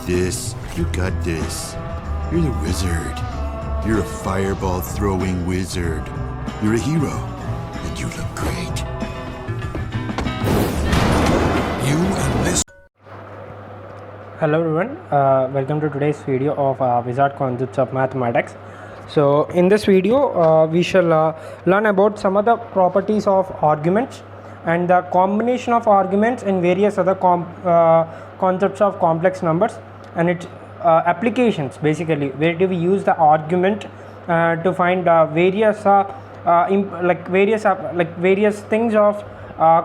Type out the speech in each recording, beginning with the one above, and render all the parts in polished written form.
this. You got this. You're the wizard. You're a fireball throwing wizard. You're a hero, and you look great. You and this. Hello everyone, welcome to today's video of Wizard Concepts of Mathematics. So in this video we shall learn about some of the properties of arguments and the combination of arguments in various other concepts of complex numbers and its applications. Basically, where do we use the argument to find various things of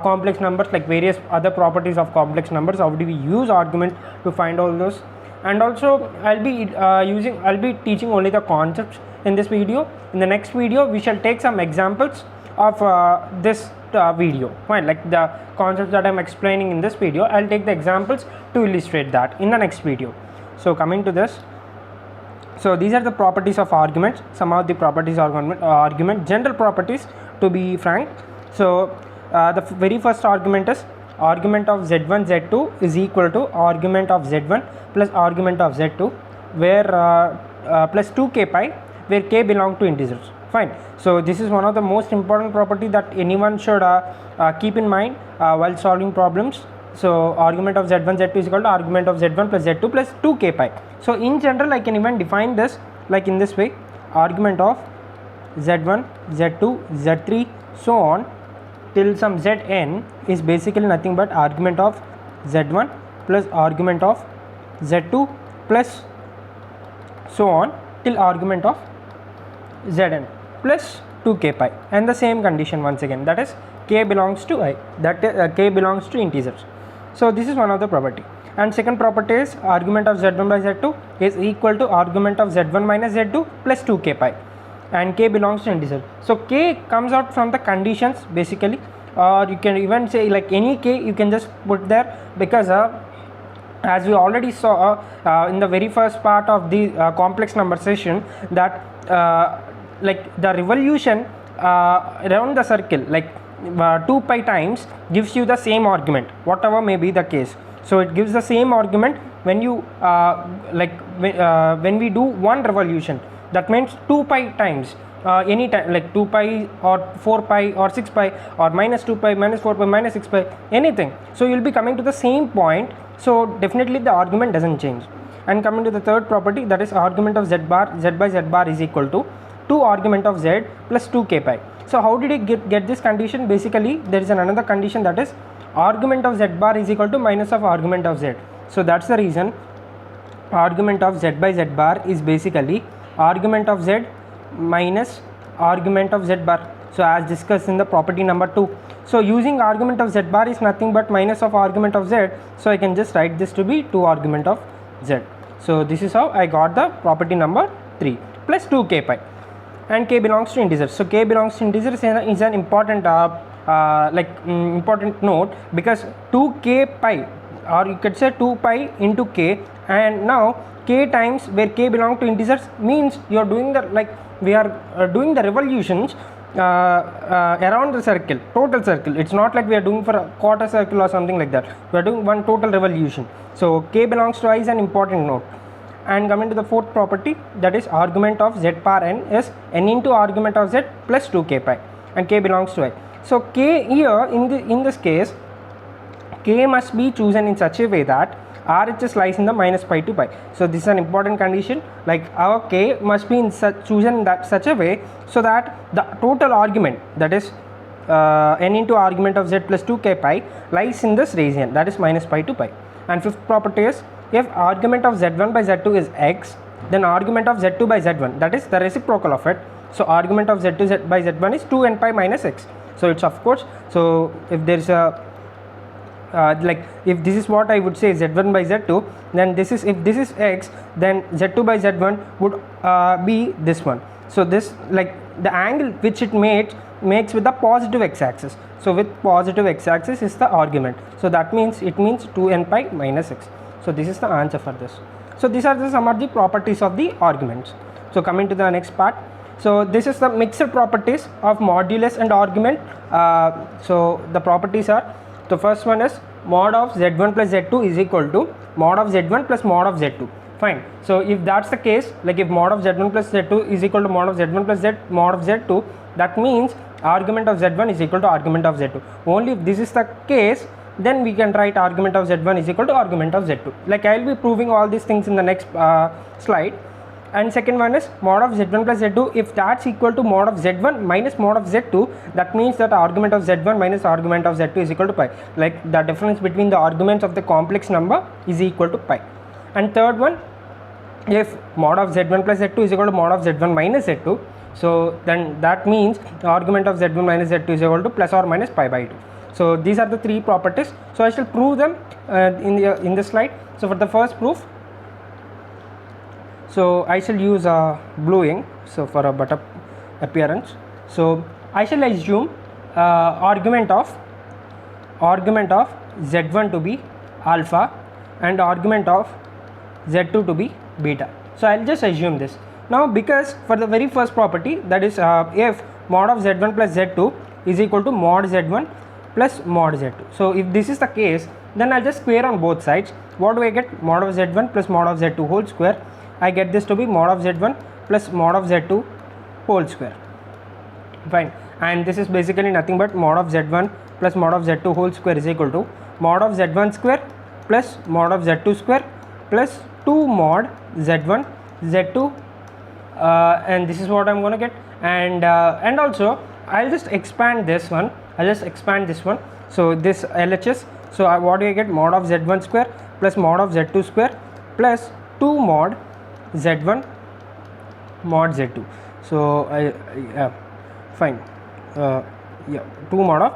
complex numbers, like various other properties of complex numbers. How do we use argument to find all those? And also I'll be teaching only the concepts in this video. In the next video we shall take some examples of this video. Fine, like the concepts that I'm explaining in this video, I'll take the examples to illustrate that in the next video. So coming to this, so these are the properties of arguments, some of the properties of argument, general properties to be frank. So the very first argument is argument of z1 z2 is equal to argument of z1 plus argument of z2, where plus 2k pi, where k belong to integers. Fine. So this is one of the most important property that anyone should keep in mind while solving problems. So argument of z1 z2 is equal to argument of z1 plus z2 plus 2k pi. So in general I can even define this like in this way: argument of z1 z2 z3 so on till some zn is basically nothing but argument of z1 plus argument of z2 plus so on till argument of zn plus 2k pi, and the same condition once again, that is k belongs to I, that k belongs to integers. So this is one of the property. And second property is argument of z1 by z2 is equal to argument of z1 minus z2 plus 2k pi, and k belongs to integer. So k comes out from the conditions basically, or you can even say like any k you can just put there, because as we already saw in the very first part of the complex number session, that like the revolution around the circle, like 2 pi times gives you the same argument, whatever may be the case. So it gives the same argument when you when we do one revolution. That means 2 pi times any time, like 2 pi or 4 pi or 6 pi or minus 2 pi minus 4 pi minus 6 pi, anything. So you will be coming to the same point. So definitely the argument doesn't change. And coming to the third property, that is argument of z bar, z by z bar is equal to 2 argument of z plus 2k pi. So how did it get this condition? Basically there is another condition, that is argument of z bar is equal to minus of argument of z. So that's the reason argument of z by z bar is basically argument of z minus argument of z bar. So as discussed in the property number 2. So using argument of z bar is nothing but minus of argument of z, so I can just write this to be 2 argument of z. So this is how I got the property number 3 plus 2k pi, and k belongs to integers. So k belongs to integers is an important important note, because 2k pi, or you could say 2 pi into k, and now k times where k belong to integers means you are doing the, like we are doing the revolutions around the circle, total circle. It's not like we are doing for a quarter circle or something like that. We are doing one total revolution. So k belongs to I is an important note. And coming to the fourth property, that is argument of z bar n is n into argument of z plus 2k pi, and k belongs to I. So k here in this case, k must be chosen in such a way that RHS lies in the minus pi to pi. So this is an important condition, like our k must be chosen in such a way so that the total argument, that is n into argument of z plus 2k pi, lies in this region, that is minus pi to pi. And fifth property is, if argument of z1 by z2 is x, then argument of z2 by z1, that is the reciprocal of it. So argument of z2 by z1 is 2n pi minus x. So it's of course, so if there is a like if this is what I would say z1 by z2, then this is, if this is x, then z2 by z1 would be this one. So this, like the angle which it makes with the positive x-axis. So with positive x-axis is the argument. So that means it means 2n pi minus x. So this is the answer for this. So these are some of the properties of the arguments. So coming to the next part, so this is the mixed properties of modulus and argument. So the properties are, the first one is mod of z1 plus z2 is equal to mod of z1 plus mod of z2. Fine. So if that's the case, like if mod of z1 plus z2 is equal to mod of z1 plus mod of z2, that means argument of z1 is equal to argument of z2. Only if this is the case, then we can write argument of z1 is equal to argument of z2. Like I will be proving all these things in the next slide. And second one is mod of z1 plus z2. If that's equal to mod of z1 minus mod of z2, that means that argument of z1 minus argument of z2 is equal to pi. Like the difference between the arguments of the complex number is equal to pi. And third one, if mod of z1 plus z2 is equal to mod of z1 minus z2, so then that means the argument of z1 minus z2 is equal to plus or minus pi by 2. So these are the three properties. So I shall prove them in the slide. So for the first proof, so I shall use blue ink, so for a better appearance. So I shall assume argument of z1 to be alpha and argument of z2 to be beta. So I'll just assume this. Now because for the very first property, that is if mod of z1 plus z2 is equal to mod z1 plus mod z2. So if this is the case, then I'll just square on both sides. What do I get? Mod of z1 plus mod of z2 whole square. I get this to be mod of z1 plus mod of z2 whole square. Fine. And this is basically nothing but mod of z1 plus mod of z2 whole square is equal to mod of z1 square plus mod of z2 square plus 2 mod z1 z2, and this is what I'm going to get. And also I'll just expand this one. So this LHS, so what do I get? Mod of z1 square plus mod of z2 square plus 2 mod z1 mod z2. So fine, 2 mod of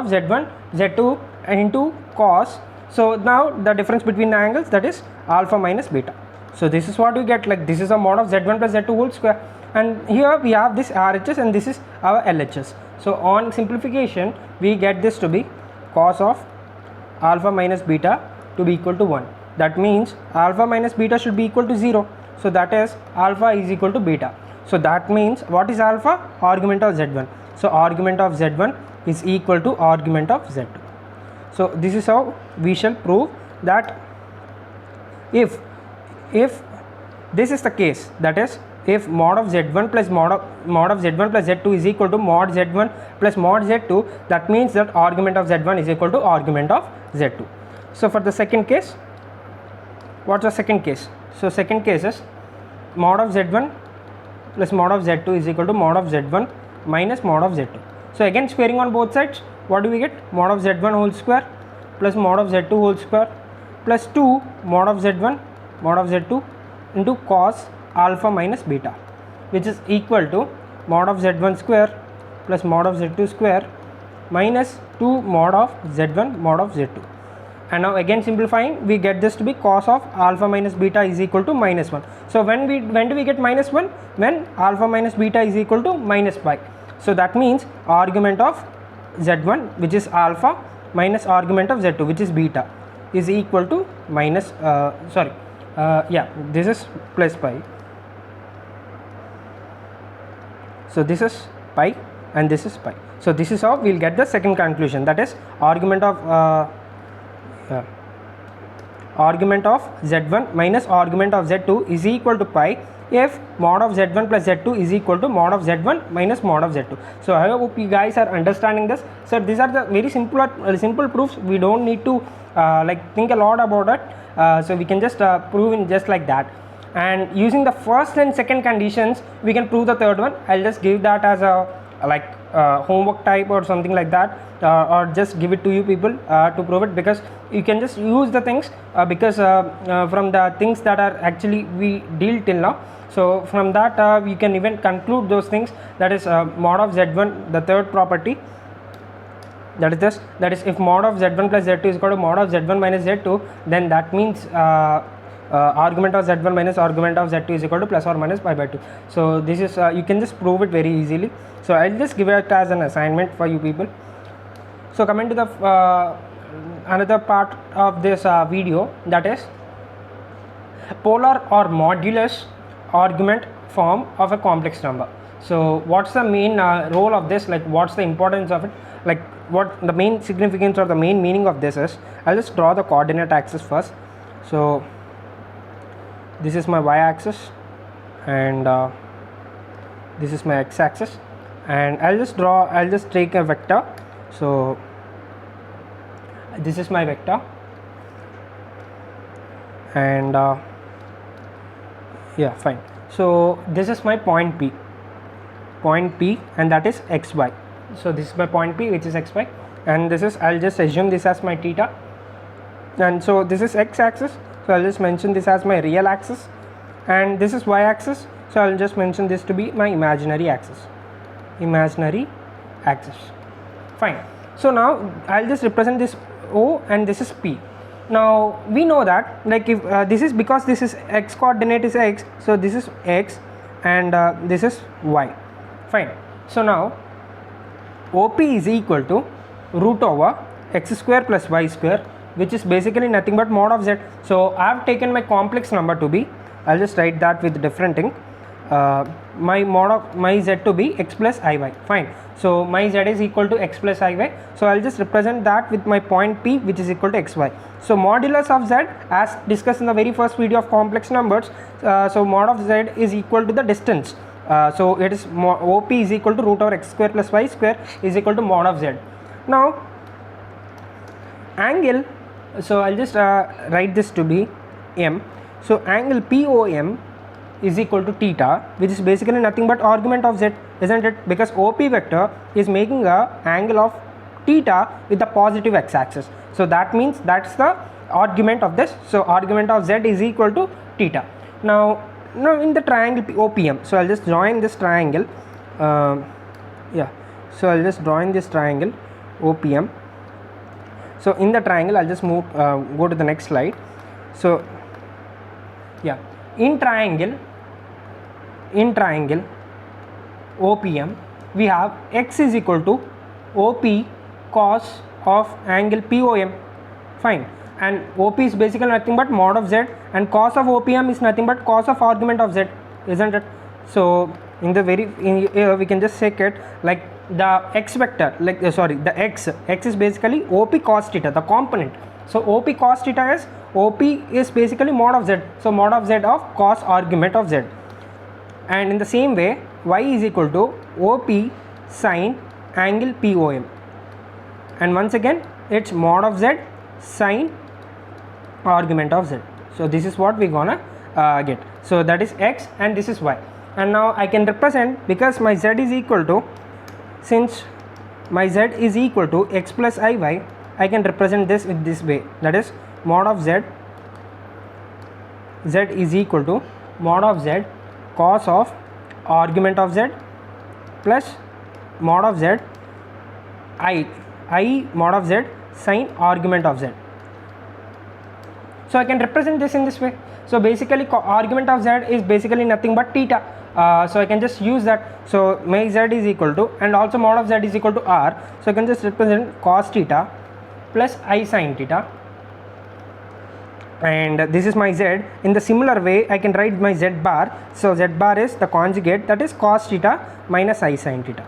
z1 z2 into cos. So now the difference between the angles, that is alpha minus beta. So this is what we get. Like this is a mod of z1 plus z2 whole square, and here we have this RHS and this is our LHS. So on simplification, we get this to be cos of alpha minus beta to be equal to 1. That means alpha minus beta should be equal to 0. So that is alpha is equal to beta. So that means what is alpha? Argument of z1. So argument of z1 is equal to argument of z2. So this is how we shall prove that if this is the case, that is if mod of z1 plus mod of z1 plus z2 is equal to mod z1 plus mod z2, that means that argument of z1 is equal to argument of z2. So for the second case, what's the second case? So second case is mod of z1 plus mod of z2 is equal to mod of z1 minus mod of z2. So again squaring on both sides, what do we get? Mod of z1 whole square plus mod of z2 whole square plus 2 mod of z1 mod of z2 into cos alpha minus beta, which is equal to mod of z1 square plus mod of z2 square minus 2 mod of z1 mod of z2. And now again simplifying, we get this to be cos of alpha minus beta is equal to minus 1. So when do we get minus 1? When alpha minus beta is equal to minus pi. So that means argument of z1, which is alpha, minus argument of z2, which is beta, is equal to minus this is plus pi. So this is pi and this is pi. So this is how we'll get the second conclusion, that is argument of z1 minus argument of z2 is equal to pi if mod of z1 plus z2 is equal to mod of z1 minus mod of z2. So I hope you guys are understanding this. So these are the very simple proofs. We don't need to think a lot about it. So we can just prove in just like that, and using the first and second conditions we can prove the third one. I'll just give that as a homework type or something like that, or just give it to you people to prove it, because you can just use the things because from the things that are actually we deal till now. So from that we can even conclude those things, that is mod of z1, the third property, that is this, that is if mod of z1 plus z2 is equal to mod of z1 minus z2, then that means argument of z1 minus argument of z2 is equal to plus or minus pi by 2. So this is you can just prove it very easily. So I'll just give it as an assignment for you people. So coming to the another part of this video, that is polar or modulus argument form of a complex number. So what's the main role of this, like what's the importance of it, what the main significance or the main meaning of this is. I'll just draw the coordinate axis first. So this is my y-axis, and this is my x-axis, and I'll just take a vector. So this is my vector, and yeah, fine. So this is my point P, and that is xy. So this is my point P, which is xy, and this is, I'll just assume this as my theta, and so this is x-axis, so I'll just mention this as my real axis, and this is y-axis, so I'll just mention this to be my imaginary axis. Fine. So now I'll just represent this O, and this is P. Now we know that, like, if this is, because this is x coordinate is x, so this is x, and this is y. Fine. So now OP is equal to root over x square plus y square, which is basically nothing but mod of z. So I have taken my complex number to be, I'll just write that with different thing, my mod of my z to be x plus iy. Fine. So my z is equal to x plus iy, so I'll just represent that with my point P, which is equal to xy. So modulus of z, as discussed in the very first video of complex numbers, so mod of z is equal to the distance. So it is OP is equal to root over x square plus y square is equal to mod of z. Now angle, so I'll just write this to be m. So angle POM is equal to theta, which is basically nothing but argument of z, isn't it? Because OP vector is making a angle of theta with the positive x-axis, so that means that's the argument of this. So argument of z is equal to theta. Now in the triangle OPM, so I'll just join this triangle, yeah, so I'll just drawing this triangle OPM. So in the triangle, I'll just move, go to the next slide. So yeah, in triangle OPM, we have x is equal to OP cos of angle POM. Fine. And OP is basically nothing but mod of z, and cos of OPM is nothing but cos of argument of z, isn't it? So in the we can just check it like the x vector, like the x is basically OP cos theta, the component. So OP cos theta is, OP is basically mod of z, so mod of z of cos argument of z. And in the same way, y is equal to OP sin angle POM, and once again it's mod of z sin argument of z. So this is what we gonna get. So that is x, and this is y. And now I can represent, because my z is equal to, since my z is equal to x plus iy, I can represent this in this way, that is mod of z is equal to mod of z cos of argument of z plus mod of z I mod of z sin argument of z. So I can represent this in this way. So basically argument of z is basically nothing but theta. So I can just use that. So my z is equal to, and also mod of z is equal to r, so I can just represent cos theta plus I sin theta, and this is my z. In the similar way, I can write my z bar. So z bar is the conjugate, that is cos theta minus I sin theta.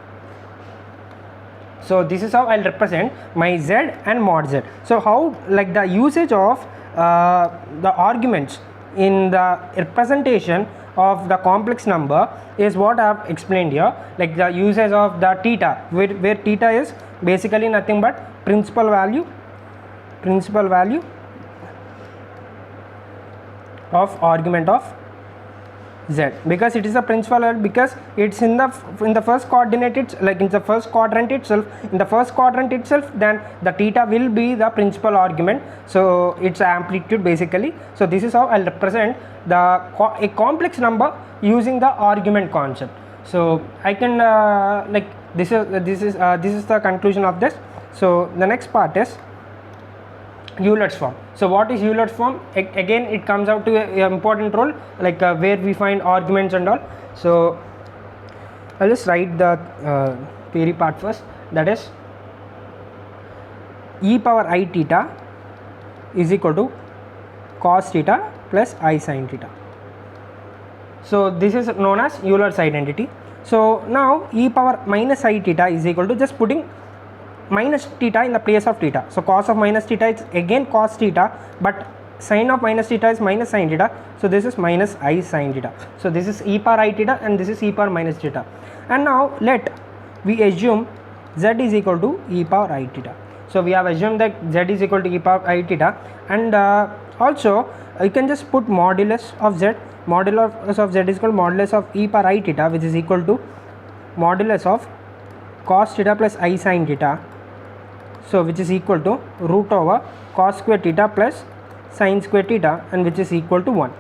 So this is how I'll represent my z and mod z. So how, like, the usage of the arguments in the representation of the complex number is what I have explained here, like the usage of the theta, where theta is basically nothing but principal value of argument of z, because it is a principal value, because it's in the first coordinate, it's like in the first quadrant itself, then the theta will be the principal argument, so its amplitude basically. So this is how I'll represent a complex number using the argument concept. So I can like this is the conclusion of this. So the next part is Euler's form. So what is Euler's form? Again, it comes out to an important role, like where we find arguments and all. So I'll just write the theory part first, that is e power I theta is equal to cos theta plus I sin theta. So this is known as Euler's identity. So now e power minus I theta is equal to, just putting minus theta in the place of theta. So cos of minus theta is again cos theta, but sine of minus theta is minus sine theta, so this is minus I sine theta. So this is e power I theta and this is e power minus theta. And now let we assume z is equal to e power I theta. So we have assumed that z is equal to e power I theta, and also you can just put modulus of z. Modulus of z is equal to modulus of e power I theta, which is equal to modulus of cos theta plus I sin theta, so which is equal to root over cos square theta plus sin square theta, and which is equal to 1.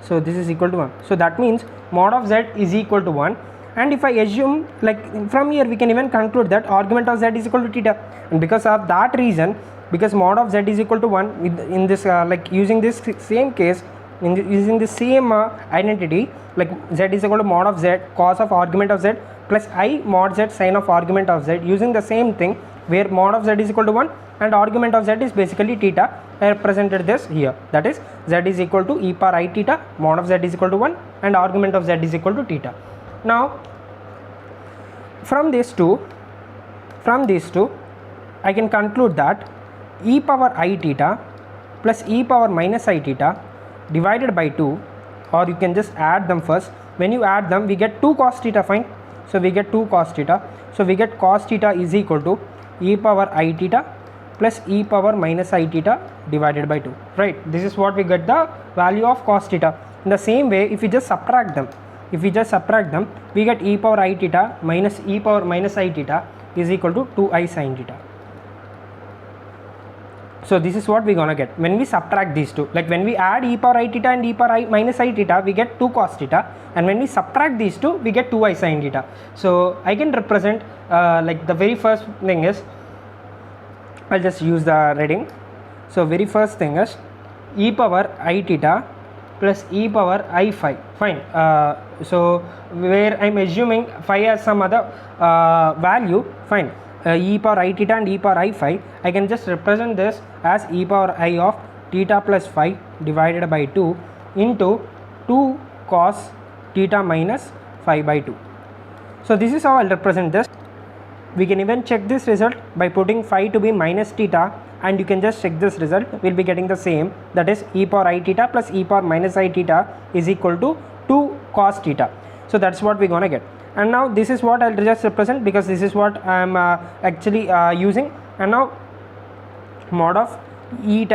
So this is equal to 1. So that means mod of z is equal to 1. And if I assume, like from here we can even conclude that argument of z is equal to theta, and because of that reason, because mod of z is equal to 1, in this like using this same case, using the same identity, like z is equal to mod of z cos of argument of z plus I mod z sin of argument of z, using the same thing where mod of z is equal to 1 and argument of z is basically theta. I represented this here, that is z is equal to e power I theta, mod of z is equal to 1 and argument of z is equal to theta. Now from these two I can conclude that e power I theta plus e power minus I theta divided by 2, or you can just add them first. When you add them, we get 2 cos theta, fine. So we get 2 cos theta. So we get cos theta is equal to e power I theta plus e power minus I theta divided by 2, right? This is what we get the value of cos theta. In the same way, if we just subtract them, we get e power I theta minus e power minus I theta is equal to 2I sin theta. So this is what we're gonna get when we subtract these two. Like when we add e power I theta and e power I minus I theta, we get 2 cos theta, and when we subtract these two, we get 2I sin theta. So I can represent like the very first thing is, I'll just use the reading. So very first thing is e power I theta plus e power I phi, fine. So where I'm assuming phi as some other value, fine. E power I theta and e power I phi, I can just represent this as e power I of theta plus phi divided by 2 into 2 cos theta minus phi by 2. So this is how I'll represent this. We can even check this result by putting phi to be minus theta, and you can just check this result. We'll be getting the same, that is e power I theta plus e power minus I theta is equal to 2 cos theta. So that's what we're gonna get. And now this is what I'll just represent, because this is what I'm actually using. And now mod of ei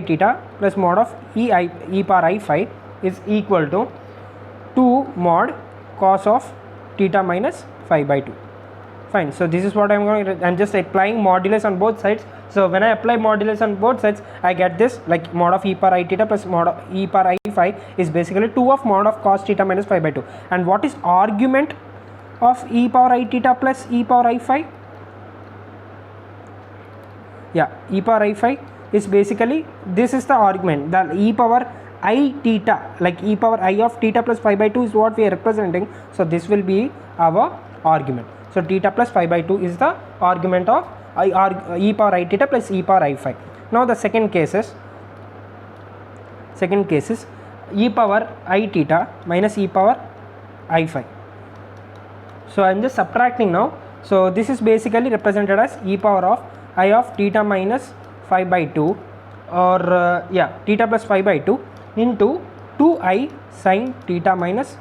theta plus mod of e power I phi is equal to 2 mod cos of theta minus phi by 2. Fine. So this is what I'm just applying modulus on both sides. So when I apply modulus on both sides, I get this, like mod of e power I theta plus mod of e power I phi is basically 2 of mod of cos theta minus phi by 2. And what is argument of e power I theta plus e power I phi? Yeah, e power I phi is basically, this is the argument, the e power I theta, like e power I of theta plus phi by 2 is what we are representing. So this will be our argument. So theta plus phi by 2 is the argument of e power I theta plus e power I phi. Now the second case is e power I theta minus e power I phi. So I am just subtracting now. So this is basically represented as e power of I of theta minus phi by 2, or theta plus phi by 2 into 2I sin theta minus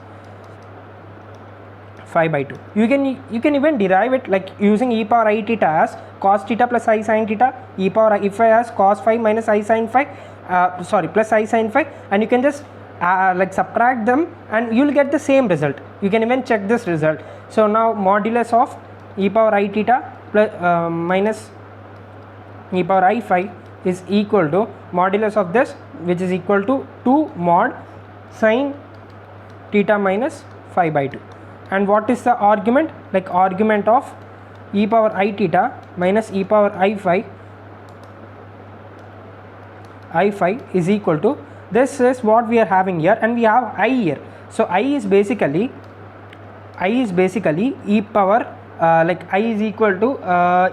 phi by 2. You can even derive it like using e power I theta as cos theta plus I sin theta, e power I phi as cos phi minus I sin phi, plus I sin phi, and you can just like subtract them and you will get the same result. You can even check this result. So now modulus of e power I theta plus minus e power I phi is equal to modulus of this, which is equal to 2 mod sin theta minus phi by 2. And what is the argument? Like argument of e power I theta minus e power I phi is equal to, this is what we are having here, and we have I here. So I is basically e power like I is equal to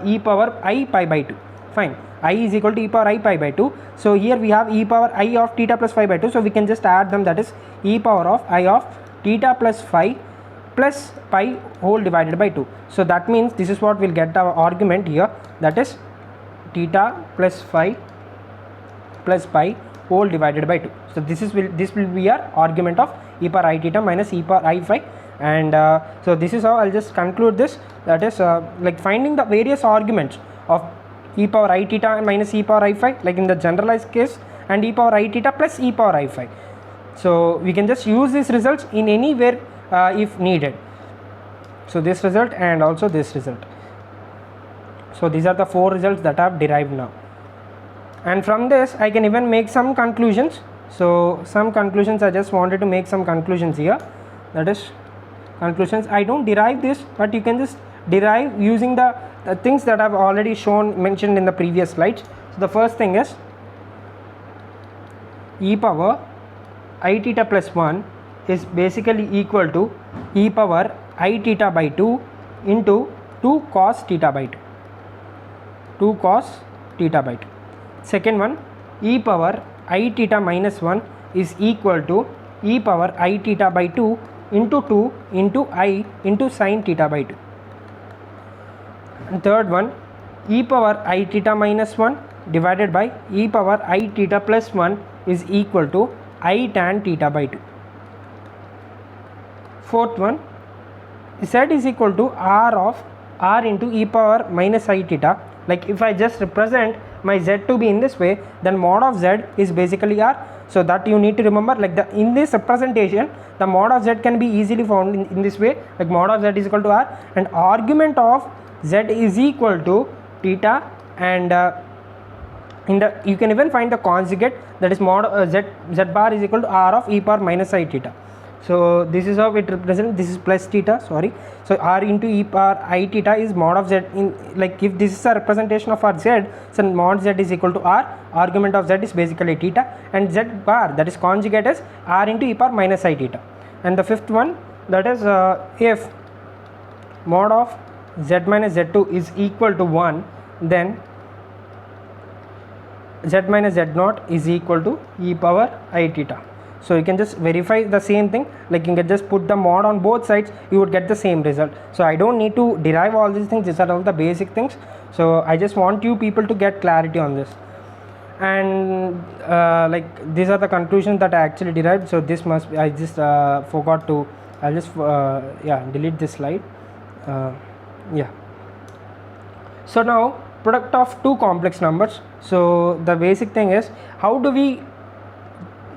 e power I pi by 2. Fine. I is equal to e power I pi by 2. So here we have e power I of theta plus phi by 2. So we can just add them, that is e power of I of theta plus phi plus pi whole divided by 2. So that means this is what we'll get our argument here, that is theta plus phi plus pi whole divided by 2. So this will be our argument of e power I theta minus e power I phi. And so this is how I'll just conclude this, that is like finding the various arguments of e power I theta minus e power I phi, like in the generalized case, and e power I theta plus e power I phi. So we can just use these results in anywhere if needed. So this result and also this result. So these are the 4 results that I have derived now, and from this I can even make some conclusions. So some conclusions, I just wanted to make some conclusions here, that is conclusions. I don't derive this, but you can just derive using the things that I've already mentioned in the previous slides. So the first thing is e power I theta plus 1 is basically equal to e power I theta by 2 into 2 cos theta by 2. 2 cos theta by 2. Second one, e power I theta minus 1 is equal to e power I theta by 2 into 2 into I into sin theta by 2. And third one, e power I theta minus 1 divided by e power I theta plus 1 is equal to I tan theta by 2. Fourth one, z is equal to r into e power minus I theta. Like if I just represent my z to be in this way, then mod of z is basically r. So that you need to remember, like in this representation the mod of z can be easily found in this way, like mod of z is equal to r, and argument of z is equal to theta, and you can even find the conjugate, that is mod z bar is equal to r of e power minus I theta. So this is how it represents, this is plus theta, sorry. So r into e power I theta is mod of z, in like if this is a representation of our z, so mod z is equal to r, argument of z is basically theta, and z bar, that is conjugate, is r into e power minus I theta. And the fifth one, that is if mod of z minus z2 is equal to 1, then z minus z0 is equal to e power I theta. So you can just verify the same thing, like you can just put the mod on both sides, you would get the same result. So I don't need to derive all these things, these are all the basic things. So I just want you people to get clarity on this. And like these are the conclusions that I actually derived. So this must be, I just forgot to, I'll just delete this slide. So now product of two complex numbers. So the basic thing is, how do we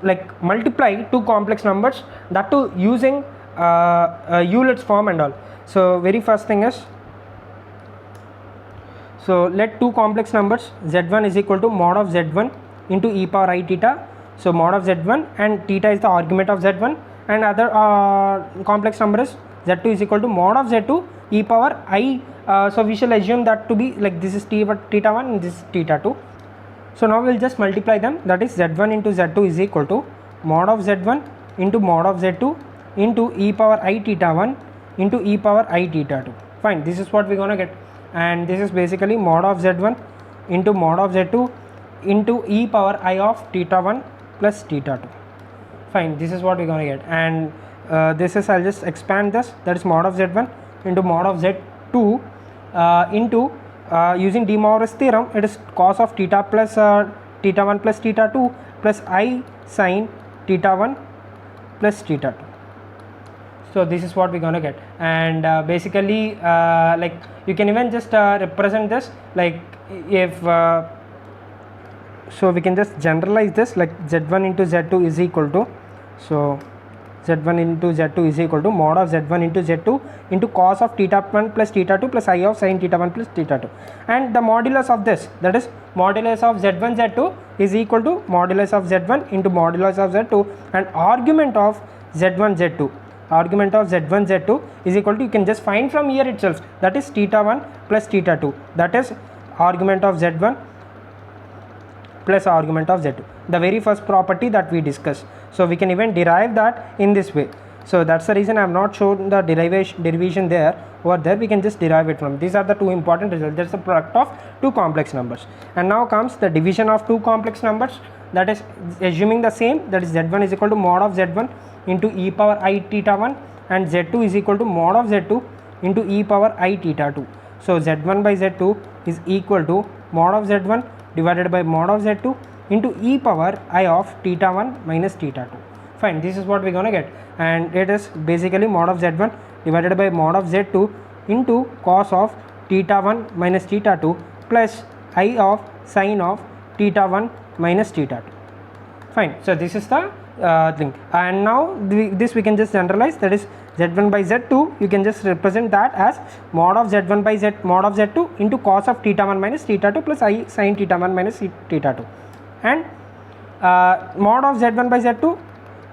like multiply two complex numbers, that too using Euler's form and all. So very first thing is, so let two complex numbers z1 is equal to mod of z1 into e power I theta. So mod of z1 and theta is the argument of z1, and other complex number is z2 is equal to mod of z2 e power I. So we shall assume that to be like this is theta 1 and this is theta 2. So now we will just multiply them, that is z1 into z2 is equal to mod of z1 into mod of z2 into e power I theta 1 into e power I theta 2. Fine, this is what we are gonna get, and this is basically mod of z1 into mod of z2 into e power I of theta 1 plus theta 2. Fine, this is what we are gonna get, and this is, I'll just expand this, that is mod of z1 into mod of z2 into using De Moivre's theorem, it is cos of theta plus theta 1 plus theta 2 plus I sin theta 1 plus theta 2. So this is what we're gonna get, and basically like you can even just represent this like if so we can just generalize this like z1 into z2 is equal to, so z1 into z2 is equal to mod of z1 into z2 into cos of theta 1 plus theta 2 plus I of sin theta 1 plus theta 2, and the modulus of this, that is modulus of z1 z2 is equal to modulus of z1 into modulus of z2, and argument of z1 z2, argument of z1 z2 is equal to, you can just find from here itself, that is theta 1 plus theta 2, that is argument of z1 plus argument of z2, the very first property that we discussed. So we can even derive that in this way. So that's the reason I have not shown the derivation there. Over there we can just derive it from. These are the two important results. That's the product of two complex numbers. And now comes the division of two complex numbers, that is assuming the same, that is z1 is equal to mod of z1 into e power I theta 1 and z2 is equal to mod of z2 into e power I theta 2. So z1 by z2 is equal to mod of z1 divided by mod of z2 into e power I of theta 1 minus theta 2. Fine, this is what we're gonna get, and it is basically mod of z1 divided by mod of z2 into cos of theta 1 minus theta 2 plus I of sine of theta 1 minus theta 2. Fine, so this is the thing, and now this we can just generalize, that is z1 by z2, you can just represent that as mod of z1 by z mod of z2 into cos of theta 1 minus theta 2 plus I sine theta 1 minus theta 2, and mod of z1 by z2,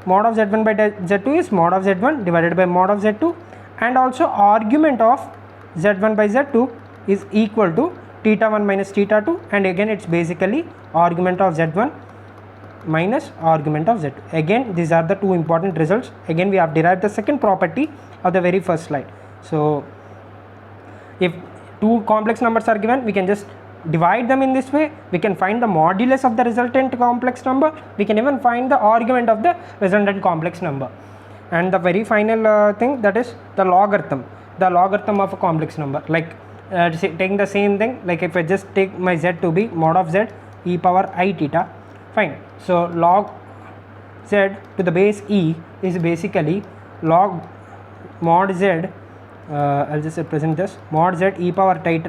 mod of z1 by z2 is mod of z1 divided by mod of z2, and also argument of z1 by z2 is equal to theta 1 minus theta 2, and again it's basically argument of z1 minus argument of z2. Again, these are the two important results. Again, we have derived the second property of the very first slide. So if two complex numbers are given, we can just divide them in this way. We can find the modulus of the resultant complex number. We can even find the argument of the resultant complex number, and the very final thing, that is the logarithm of a complex number. Like taking the same thing, like if I just take my z to be mod of z e power I theta. Fine, so log z to the base e is basically log mod z, I'll just represent this, mod z e power I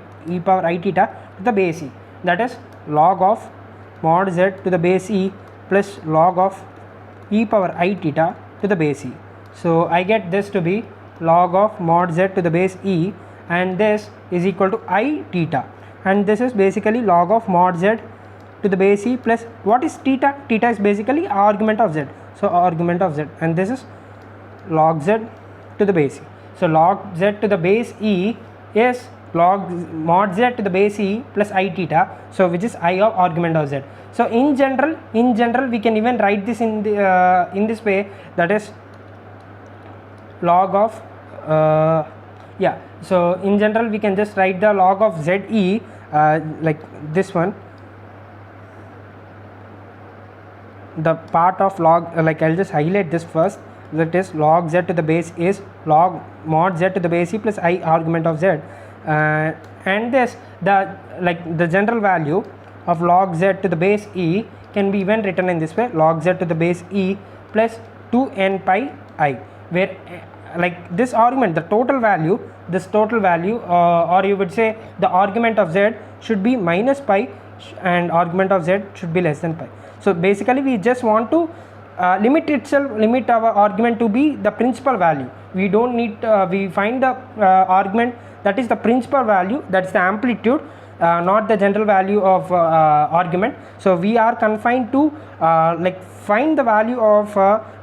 theta to the base e, that is log of mod z to the base e plus log of e power I theta to the base e. So I get this to be log of mod z to the base e, and this is equal to I theta, and this is basically log of mod z to the base e plus what is theta? Theta is basically argument of z, so argument of z, and this is log z to the base e. So log z to the base e is log mod z to the base e plus I theta, so which is I of argument of z. So in general we can even write this in the in this way, that is log of yeah, so in general we can just write the log of ze like this one, the part of log, like I'll just highlight this first, that is log z to the base is log mod z to the base e plus I argument of z, and this the general value of log z to the base e can be even written in this way, log z to the base e plus 2n pi I, where like this argument, the total value, or you would say the argument of z should be minus pi and argument of z should be less than pi. So basically we just want to limit our argument to be the principal value. We don't need we find the argument that is the principal value, that's the amplitude, not the general value of argument. So we are confined to like find the value of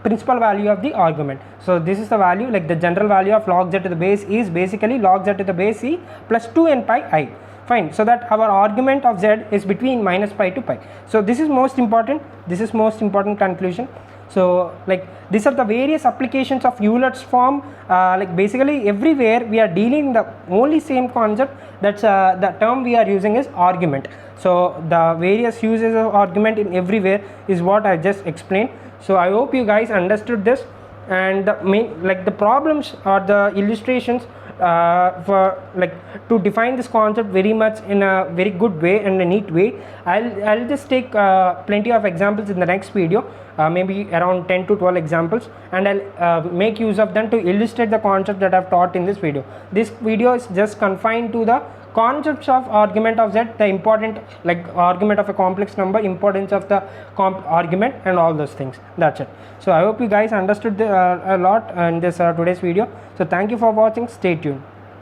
principal value of the argument. So this is the value, like the general value of log z to the base is basically log z to the base e plus 2n pi I. Fine, so that our argument of z is between minus pi to pi. So this is most important conclusion. So like these are the various applications of Euler's form, like basically everywhere we are dealing the only same concept, that's the term we are using is argument. So the various uses of argument in everywhere is what I just explained. So I hope you guys understood this, and the main, like the problems or the illustrations for like to define this concept very much in a very good way and a neat way. I'll just take plenty of examples in the next video, maybe around 10 to 12 examples, and I'll make use of them to illustrate the concept that I've taught in this video. This video is just confined to the concepts of argument of z, the important, like argument of a complex number, importance of the argument, and all those things. That's it. So I hope you guys understood a lot in this today's video. So thank you for watching. Stay tuned.